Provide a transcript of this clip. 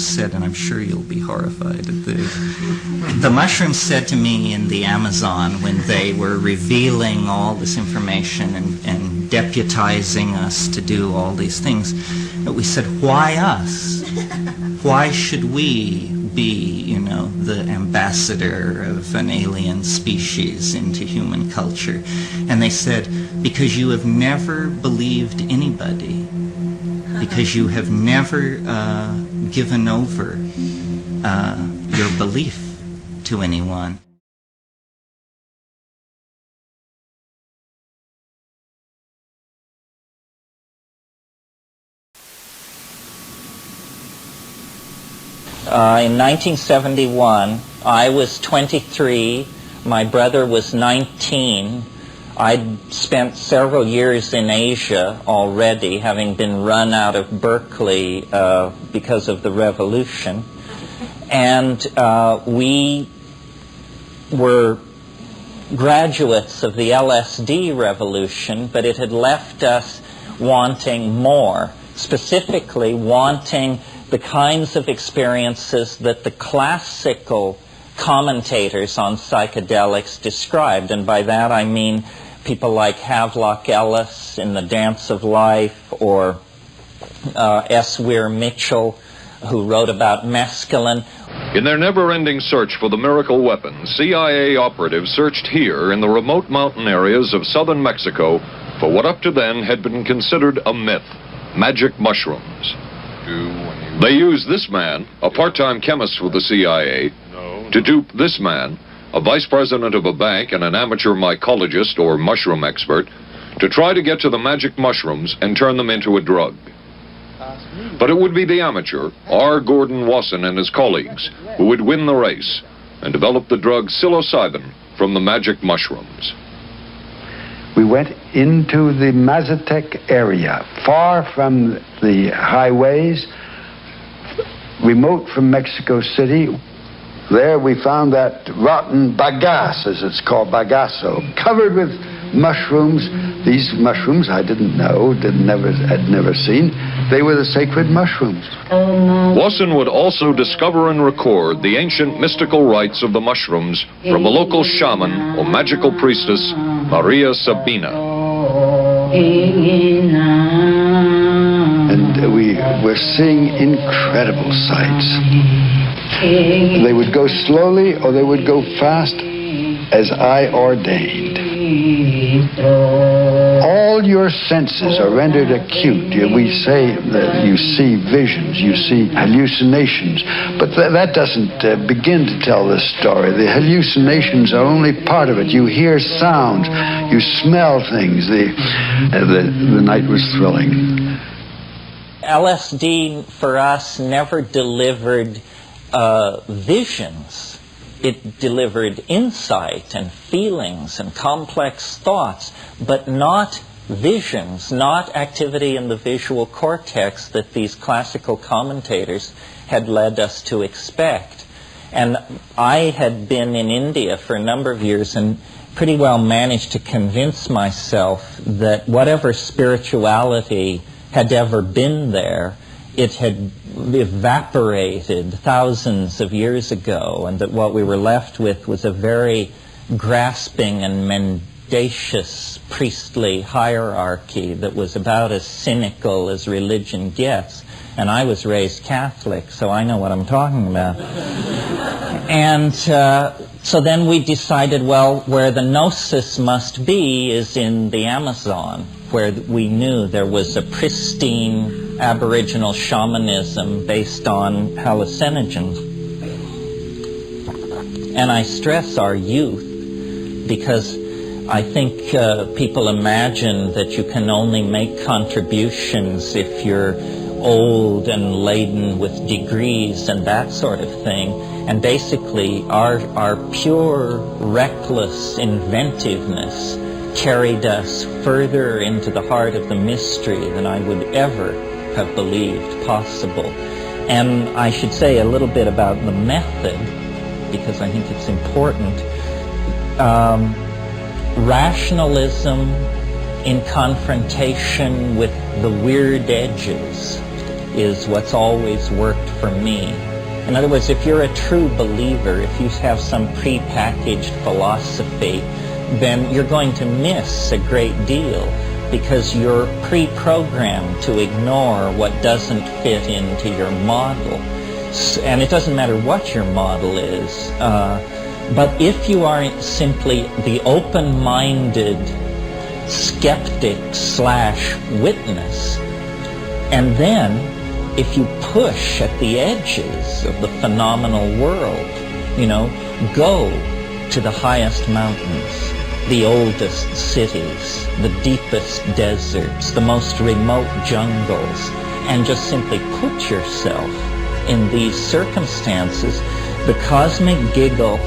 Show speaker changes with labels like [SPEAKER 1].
[SPEAKER 1] mushrooms said, and I'm sure you'll be horrified at this. The mushrooms said to me in the Amazon when they were revealing all this information and deputizing us to do all these things, that we said, why us? Why should we be, you know, the ambassador of an alien species into human culture? And they said, because you have never believed anybody, because you have never given over your belief to anyone. In 1971, I was 23, my brother was 19. I'd spent several years in Asia already, having been run out of Berkeley because of the revolution. And we were graduates of the LSD revolution, but it had left us wanting more, specifically wanting the kinds of experiences that the classical commentators on psychedelics described. And by that I mean people like Havelock Ellis in The Dance of Life, or S. Weir Mitchell, who wrote about mescaline.
[SPEAKER 2] In their never-ending search for the miracle weapon, CIA operatives searched here in the remote mountain areas of southern Mexico for what up to then had been considered a myth, magic mushrooms. They used this man, a part-time chemist for the CIA, to dupe this man, a vice president of a bank and an amateur mycologist or mushroom expert, to try to get to the magic mushrooms and turn them into a drug. But it would be the amateur, R. Gordon Wasson and his colleagues, who would win the race and develop the drug psilocybin from the magic mushrooms.
[SPEAKER 3] We went into the Mazatec area, far from the highways, remote from Mexico City. There we found that rotten bagasse, as it's called, bagasso, covered with mushrooms. These mushrooms I didn't know, had never seen. They were the sacred mushrooms.
[SPEAKER 2] Wasson would also discover and record the ancient mystical rites of the mushrooms from a local shaman or magical priestess, Maria Sabina.
[SPEAKER 3] And we were seeing incredible sights. They would go slowly or they would go fast as I ordained. All your senses are rendered acute. We say that you see visions, you see hallucinations, but that doesn't begin to tell the story. The hallucinations are only part of it. You hear sounds, you smell things. The night was thrilling.
[SPEAKER 1] LSD for us never delivered visions. It delivered insight and feelings and complex thoughts, but not visions, not activity in the visual cortex that these classical commentators had led us to expect. And I had been in India for a number of years and pretty well managed to convince myself that whatever spirituality had ever been there, it had evaporated thousands of years ago, and that what we were left with was a very grasping and mendacious priestly hierarchy that was about as cynical as religion gets. And I was raised Catholic, so I know what I'm talking about. And so then we decided, well, where the gnosis must be is in the Amazon, where we knew there was a pristine Aboriginal shamanism based on hallucinogens. And I stress our youth because I think people imagine that you can only make contributions if you're old and laden with degrees and that sort of thing. And basically our pure, reckless inventiveness carried us further into the heart of the mystery than I would ever have believed possible. And I should say a little bit about the method, because I think it's important. Rationalism in confrontation with the weird edges. is what's always worked for me. In other words, if you're a true believer, if you have some prepackaged philosophy, then you're going to miss a great deal because you're pre-programmed to ignore what doesn't fit into your model. And it doesn't matter what your model is. But if you are simply the open-minded skeptic/witness, and then if you push at the edges of the phenomenal world, go to the highest mountains, the oldest cities, the deepest deserts, the most remote jungles, and just simply put yourself in these circumstances, the cosmic giggle